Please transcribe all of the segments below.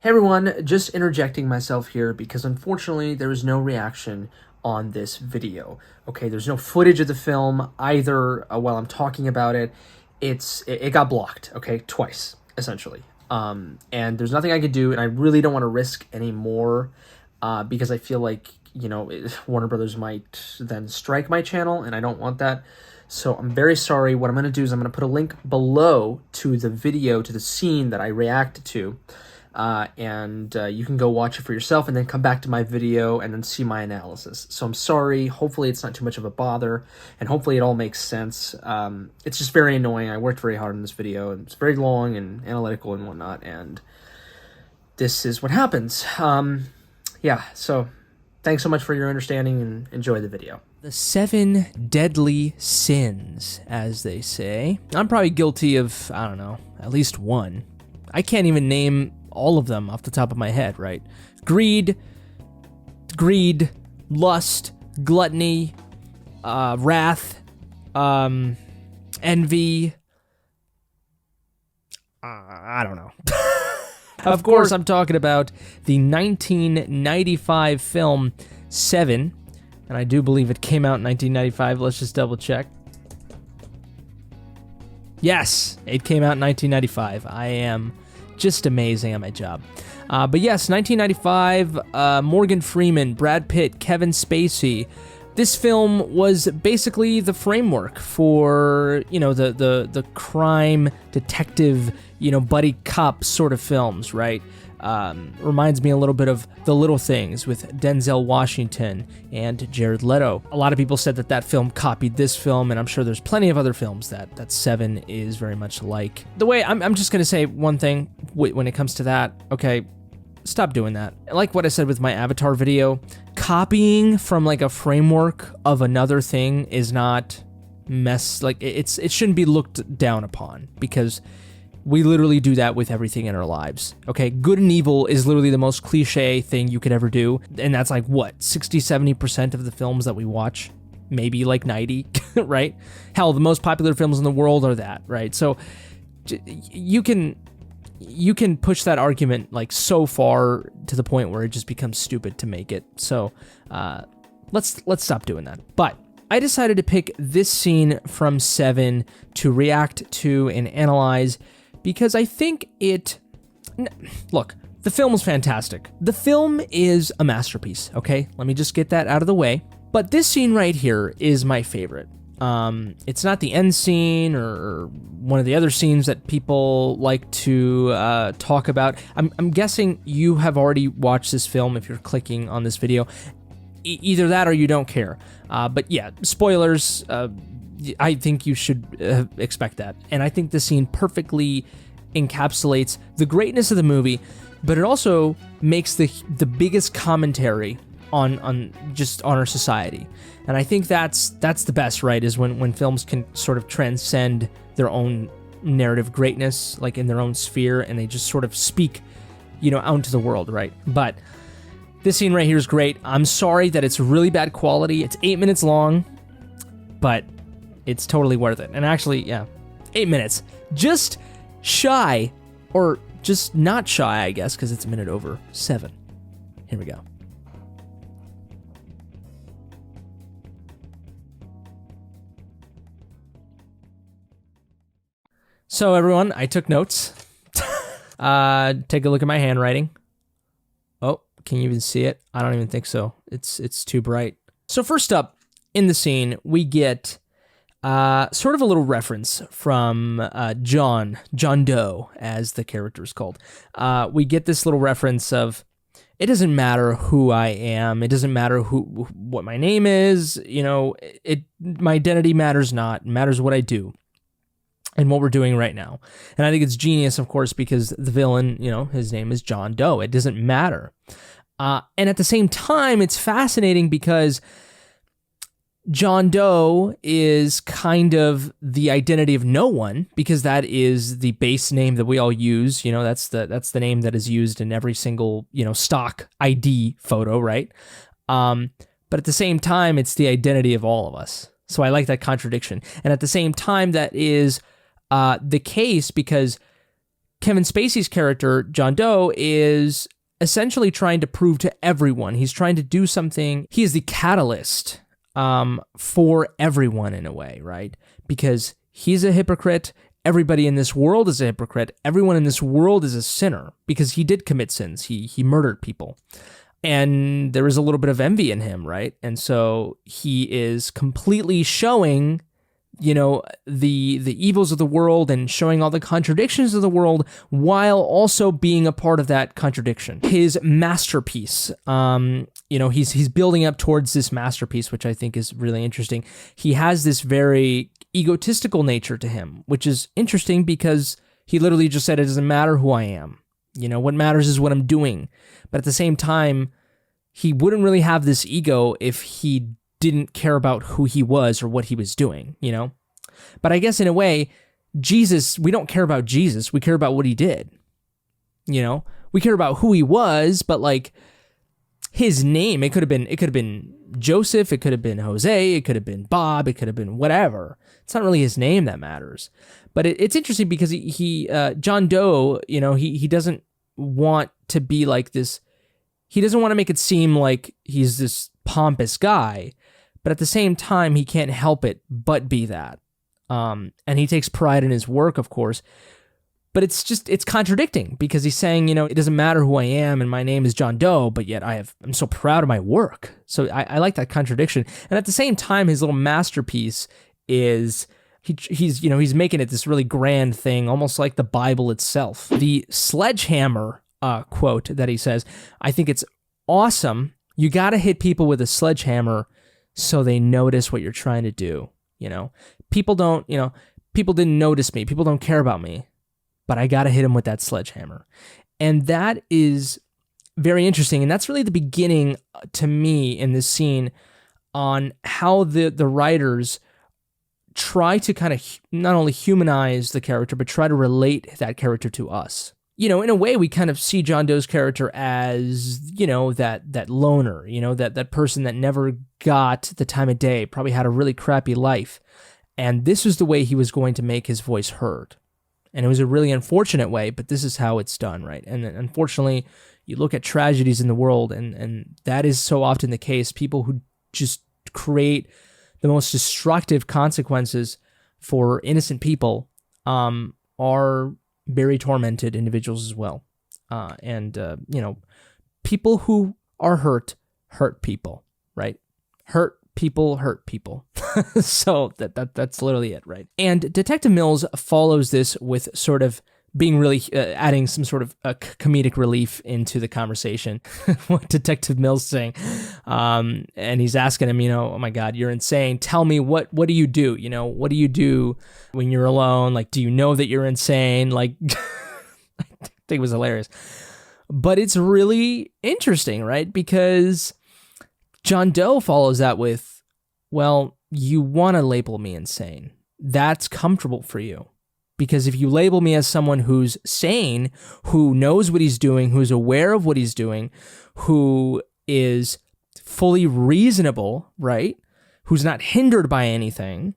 Hey everyone, just interjecting myself here because unfortunately there is no reaction on this video. Okay, there's no footage of the film either while I'm talking about it. It got blocked, okay, twice, essentially. And there's nothing I could do, and I really don't want to risk any more because I feel like, Warner Brothers might then strike my channel, and I don't want that. So I'm very sorry. What I'm going to do is I'm going to put a link below to the video, to the scene that I reacted to. And you can go watch it for yourself and then come back to my video and then see my analysis. So I'm sorry. Hopefully it's not too much of a bother, and hopefully it all makes sense. It's just very annoying. I worked very hard on this video, and it's very long and analytical and whatnot, and this is what happens. Yeah, so thanks so much for your understanding, and enjoy the video. The 7 deadly sins, as they say. I'm probably guilty of, I don't know, at least one. I can't even name all of them off the top of my head, right? Greed, lust, gluttony, wrath, envy. I don't know. Of course, I'm talking about the 1995 film 7, and I do believe it came out in 1995. Let's just double check. Yes, it came out in 1995. I am just amazing at my job. But yes, 1995, Morgan Freeman, Brad Pitt, Kevin Spacey. This film was basically the framework for, the crime detective, buddy cop sort of films, right? Reminds me a little bit of The Little Things with Denzel Washington and Jared Leto. A lot of people said that film copied this film, and I'm sure there's plenty of other films that 7 is very much like. The way, I'm just going to say one thing when it comes to that. Okay, stop doing that. Like what I said with my Avatar video, copying from like a framework of another thing is not it shouldn't be looked down upon, because we literally do that with everything in our lives, okay? Good and evil is literally the most cliche thing you could ever do, and that's like, what, 60-70% of the films that we watch? Maybe like 90, right? Hell, the most popular films in the world are that, right? So you can push that argument like so far to the point where it just becomes stupid to make it. So let's stop doing that. But I decided to pick this scene from 7 to react to and analyze, because I think look, the film is fantastic. The film is a masterpiece, okay? Let me just get that out of the way. But this scene right here is my favorite. It's not the end scene or one of the other scenes that people like to talk about. I'm guessing you have already watched this film if you're clicking on this video. Either that or you don't care. But yeah, spoilers. I think you should expect that. And I think the scene perfectly encapsulates the greatness of the movie, but it also makes the biggest commentary on our society. And I think that's the best, right? Is when films can sort of transcend their own narrative greatness, like in their own sphere, and they just sort of speak, out into the world, right? But this scene right here is great. I'm sorry that it's really bad quality. It's 8 minutes long, but it's totally worth it. And actually, yeah, 8 minutes. Just shy, or just not shy, I guess, because it's a minute over 7. Here we go. So everyone, I took notes. Take a look at my handwriting. Oh, can you even see it? I don't even think so. It's too bright. So first up in the scene, we get sort of a little reference from John Doe, as the character is called. We get this little reference of, it doesn't matter who I am. It doesn't matter what my name is. My identity matters not. It matters what I do and what we're doing right now. And I think it's genius, of course, because the villain, his name is John Doe. It doesn't matter. And at the same time, it's fascinating because John Doe is kind of the identity of no one, because that is the base name that we all use. That's the name that is used in every single, stock ID photo, right? But at the same time, it's the identity of all of us. So I like that contradiction. And at the same time, that is the case because Kevin Spacey's character, John Doe, is essentially trying to prove to everyone. He's trying to do something. He is the catalyst for everyone in a way, right? Because he's a hypocrite. Everybody in this world is a hypocrite. Everyone in this world is a sinner because he did commit sins. He murdered people. And there is a little bit of envy in him, right? And so he is completely showing, the evils of the world and showing all the contradictions of the world while also being a part of that contradiction. His masterpiece, he's building up towards this masterpiece, which I think is really interesting. He has this very egotistical nature to him, which is interesting because he literally just said, it doesn't matter who I am. What matters is what I'm doing. But at the same time, he wouldn't really have this ego if he didn't care about who he was or what he was doing, But I guess in a way, Jesus, we don't care about Jesus. We care about what he did. We care about who he was, but like his name, it could have been Joseph, it could have been Jose, it could have been Bob, it could have been whatever. It's not really his name that matters. But it's interesting because he John Doe, he doesn't want to be like this. He doesn't want to make it seem like he's this pompous guy, but at the same time, he can't help it but be that. And he takes pride in his work, of course, but it's contradicting because he's saying, it doesn't matter who I am and my name is John Doe, but yet I'm so proud of my work. So I like that contradiction. And at the same time, his little masterpiece is he's making it this really grand thing, almost like the Bible itself. The sledgehammer quote that he says, I think it's awesome. You got to hit people with a sledgehammer so they notice what you're trying to do. People didn't notice me. People don't care about me, but I got to hit them with that sledgehammer. And that is very interesting. And that's really the beginning to me in this scene on how the writers try to kind of not only humanize the character, but try to relate that character to us. In a way, we kind of see John Doe's character as, that loner, that person that never got the time of day, probably had a really crappy life. And this is the way he was going to make his voice heard. And it was a really unfortunate way, but this is how it's done, right? And unfortunately, you look at tragedies in the world, and that is so often the case. People who just create the most destructive consequences for innocent people are very tormented individuals as well. People who are hurt people, right? Hurt people. So that's literally it, right? And Detective Mills follows this with sort of being really adding some sort of comedic relief into the conversation. What Detective Mills saying, and he's asking him, oh my God, you're insane. Tell me what do you do? What do you do when you're alone? Like, do you know that you're insane? Like, I think it was hilarious. But it's really interesting, right? Because John Doe follows that with, well, you want to label me insane. That's comfortable for you. Because if you label me as someone who's sane, who knows what he's doing, who's aware of what he's doing, who is fully reasonable, right? Who's not hindered by anything,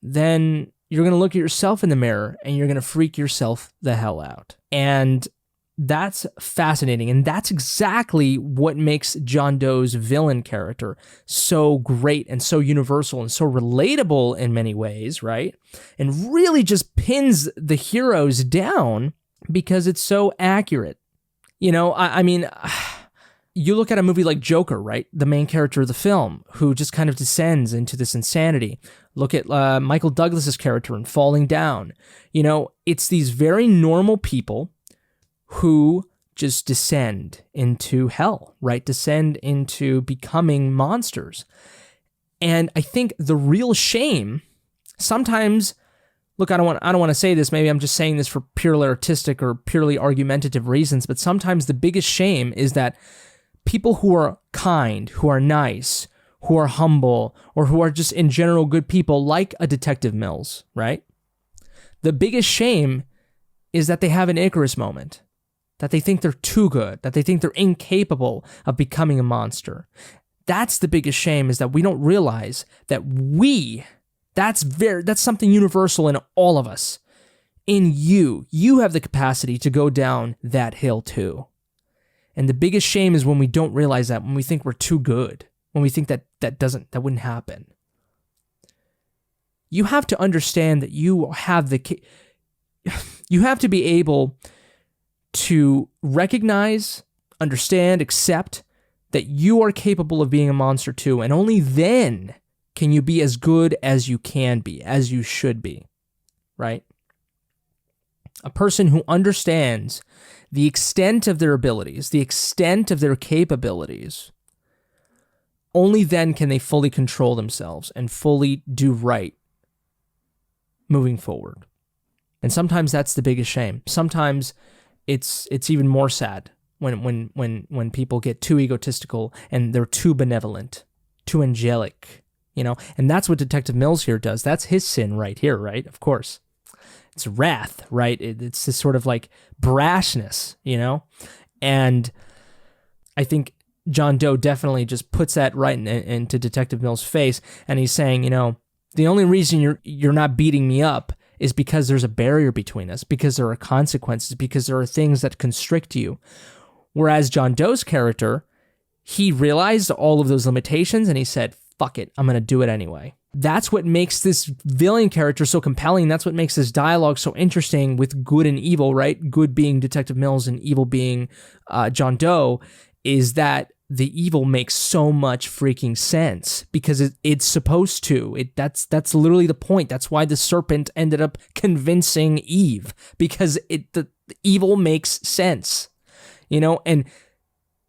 then you're going to look at yourself in the mirror and you're going to freak yourself the hell out. And that's fascinating. And that's exactly what makes John Doe's villain character so great and so universal and so relatable in many ways, right? And really just pins the heroes down because it's so accurate. I mean, you look at a movie like Joker, right? The main character of the film who just kind of descends into this insanity. Look at Michael Douglas's character in Falling Down. It's these very normal people who just descend into hell, right? Descend into becoming monsters. And I think the real shame, sometimes, look, I don't want to say this, maybe I'm just saying this for purely artistic or purely argumentative reasons, but sometimes the biggest shame is that people who are kind, who are nice, who are humble, or who are just in general good people, like a Detective Mills, right? The biggest shame is that they have an Icarus moment. That they think they're too good, that they think they're incapable of becoming a monster. That's the biggest shame, is that we don't realize that that's something universal in all of us. in you. You have the capacity to go down that hill too. And the biggest shame is when we don't realize that, when we think we're too good, when we think that wouldn't happen. You have to understand that you have you have to be able to recognize, understand, accept that you are capable of being a monster too, and only then can you be as good as you can be, as you should be, right? A person who understands the extent of their abilities, the extent of their capabilities, only then can they fully control themselves and fully do right moving forward. And sometimes that's the biggest shame. Sometimes it's even more sad when people get too egotistical and they're too benevolent, too angelic, And that's what Detective Mills here does. That's his sin right here, right? Of course. It's wrath, right? It's this sort of like brashness, And I think John Doe definitely just puts that right into Detective Mills' face, and he's saying, the only reason you're not beating me up is because there's a barrier between us, because there are consequences, because there are things that constrict you. Whereas John Doe's character, he realized all of those limitations and he said, fuck it, I'm going to do it anyway. That's what makes this villain character so compelling. That's what makes this dialogue so interesting with good and evil, right? Good being Detective Mills and evil being John Doe, is that the evil makes so much freaking sense because it's supposed to. That's literally the point. That's why the serpent ended up convincing Eve, because the evil makes sense, and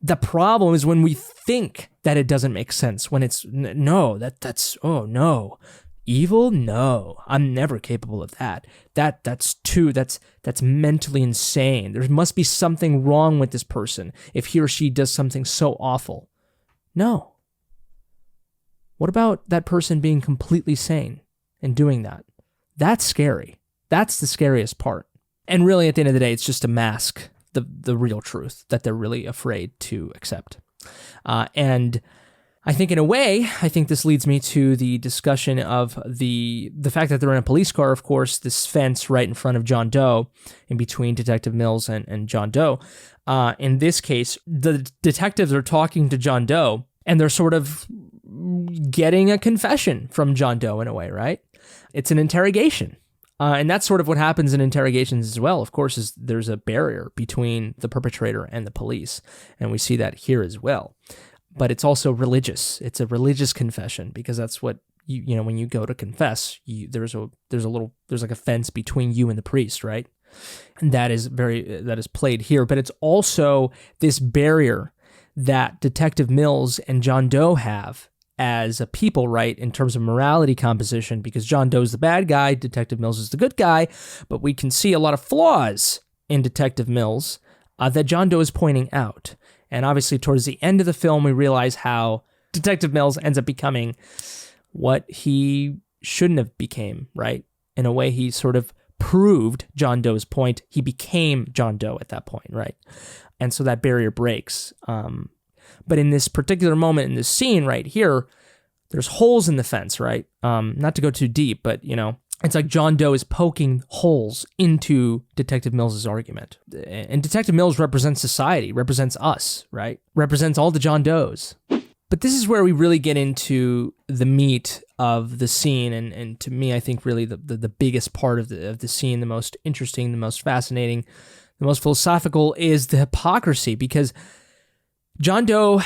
the problem is when we think that it doesn't make sense, when it's oh no, evil, no, I'm never capable of that. That's mentally insane. There must be something wrong with this person if he or she does something so awful. No. What about that person being completely sane and doing that? That's scary. That's the scariest part. And really, at the end of the day, it's just to mask the real truth that they're really afraid to accept. And I think in a way, this leads me to the discussion of the fact that they're in a police car, of course, this fence right in front of John Doe, in between Detective Mills and John Doe. In this case, the detectives are talking to John Doe, and they're sort of getting a confession from John Doe in a way, right? It's an interrogation. And that's sort of what happens in interrogations as well. Of course, is there's a barrier between the perpetrator and the police, and we see that here as well. But it's also religious. It's a religious confession, because that's what when you go to confess, there's like a fence between you and the priest, right? And that is played here. But it's also this barrier that Detective Mills and John Doe have as a people, right, in terms of morality composition, because John Doe's the bad guy, Detective Mills is the good guy, but we can see a lot of flaws in Detective Mills that John Doe is pointing out. And obviously, towards the end of the film, we realize how Detective Mills ends up becoming what he shouldn't have became, right? In a way, he sort of proved John Doe's point. He became John Doe at that point, right? And so that barrier breaks. But in this particular moment, in this scene right here, there's holes in the fence, right? Not to go too deep, but, it's like John Doe is poking holes into Detective Mills' argument. And Detective Mills represents society, represents us, right? Represents all the John Does. But this is where we really get into the meat of the scene, and to me, I think really the biggest part of the scene, the most interesting, the most fascinating, the most philosophical is the hypocrisy, because John Doe,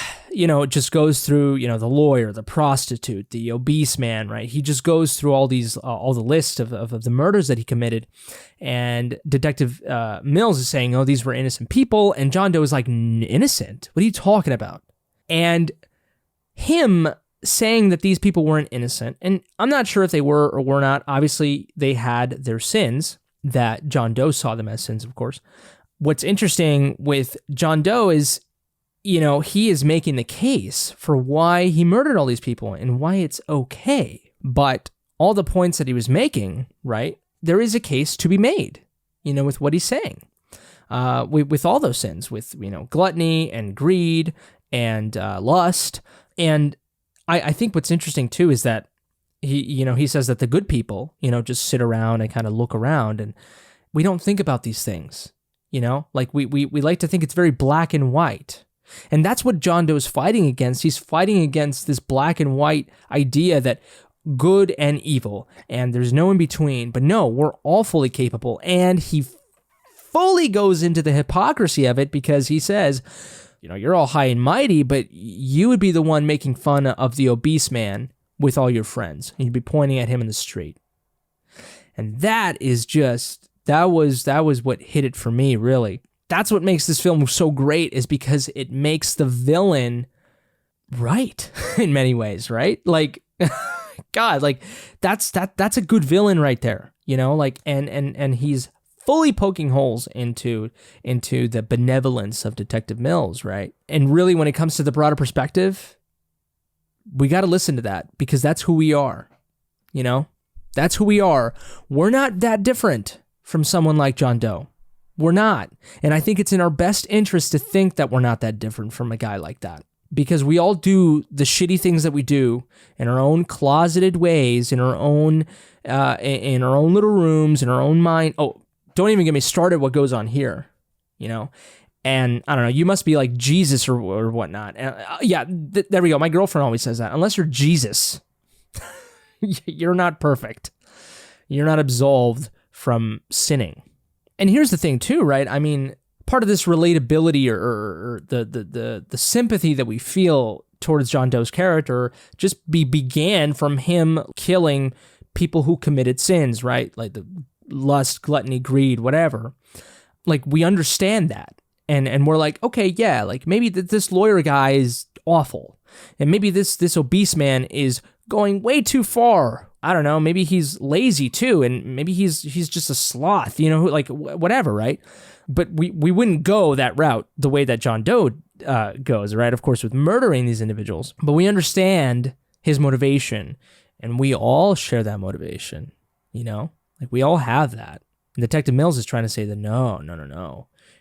just goes through, the lawyer, the prostitute, the obese man, right? He just goes through all the list of the murders that he committed. And Detective Mills is saying, oh, these were innocent people. And John Doe is like, innocent? What are you talking about? And him saying that these people weren't innocent, and I'm not sure if they were or were not. Obviously, they had their sins that John Doe saw them as sins, of course. What's interesting with John Doe is, he is making the case for why he murdered all these people and why it's okay. But all the points that he was making, right, there is a case to be made, with what he's saying. With all those sins, with, gluttony and greed and lust. And I think what's interesting, too, is that he says that the good people, just sit around and kind of look around. we don't think about these things, you know? Like we like to think it's very black and white. And that's what John Doe's fighting against. He's fighting against this black and white idea that good and evil, and there's no in between. But no, we're all fully capable. And he fully goes into the hypocrisy of it because he says, you know, you're all high and mighty, but you would be the one making fun of the obese man with all your friends. And you'd be pointing at him in the street. And that is just, that was what hit it for me, really. That's what makes this film so great, is because it makes the villain right in many ways, right? Like, God, like that's a good villain right there, you know, like, and he's fully poking holes into the benevolence of Detective Mills, right? And really, when it comes to the broader perspective, we got to listen to that, because that's who we are, you know? That's who we are. We're not that different from someone like John Doe. We're not. And I think it's in our best interest to think that we're not that different from a guy like that, because we all do the shitty things that we do in our own closeted ways, in our own little rooms, in our own mind. Oh, don't even get me started what goes on here, you know? And I don't know, you must be like Jesus or whatnot. There we go. My girlfriend always says that. Unless you're Jesus, you're not perfect. You're not absolved from sinning. And here's the thing too, right? I mean, part of this relatability or the sympathy that we feel towards John Doe's character just began from him killing people who committed sins, right? Like the lust, gluttony, greed, whatever. Like, we understand that. And we're like, okay, yeah, like maybe this lawyer guy is awful. And maybe this obese man is going way too far. I don't know, maybe he's lazy too, and maybe he's just a sloth, you know, like whatever, right? But we wouldn't go that route the way that John Doe goes, right? Of course, with murdering these individuals. But we understand his motivation, and we all share that motivation, you know? Like, we all have that. And Detective Mills is trying to say that no.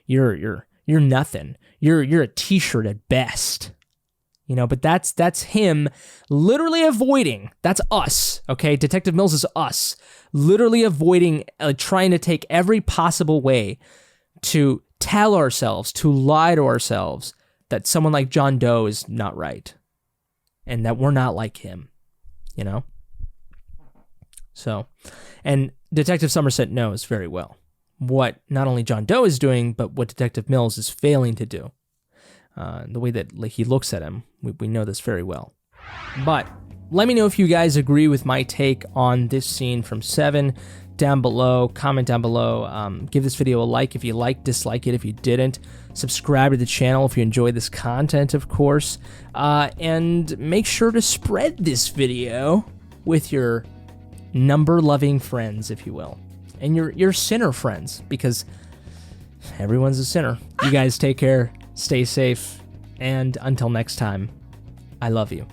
You're nothing. You're a t-shirt at best. You know, but that's him literally avoiding. That's us, okay? Detective Mills is us, literally avoiding, trying to take every possible way to tell ourselves, to lie to ourselves that someone like John Doe is not right, and that we're not like him, you know? So, and Detective Somerset knows very well what not only John Doe is doing, but what Detective Mills is failing to do. The way that he looks at him, we know this very well. But let me know if you guys agree with my take on this scene from 7 down below. Comment down below. Give this video a like if you like, dislike it if you didn't. Subscribe to the channel if you enjoy this content, of course. And make sure to spread this video with your number-loving friends, if you will. And your sinner friends, because everyone's a sinner. You guys take care. Stay safe, and until next time, I love you.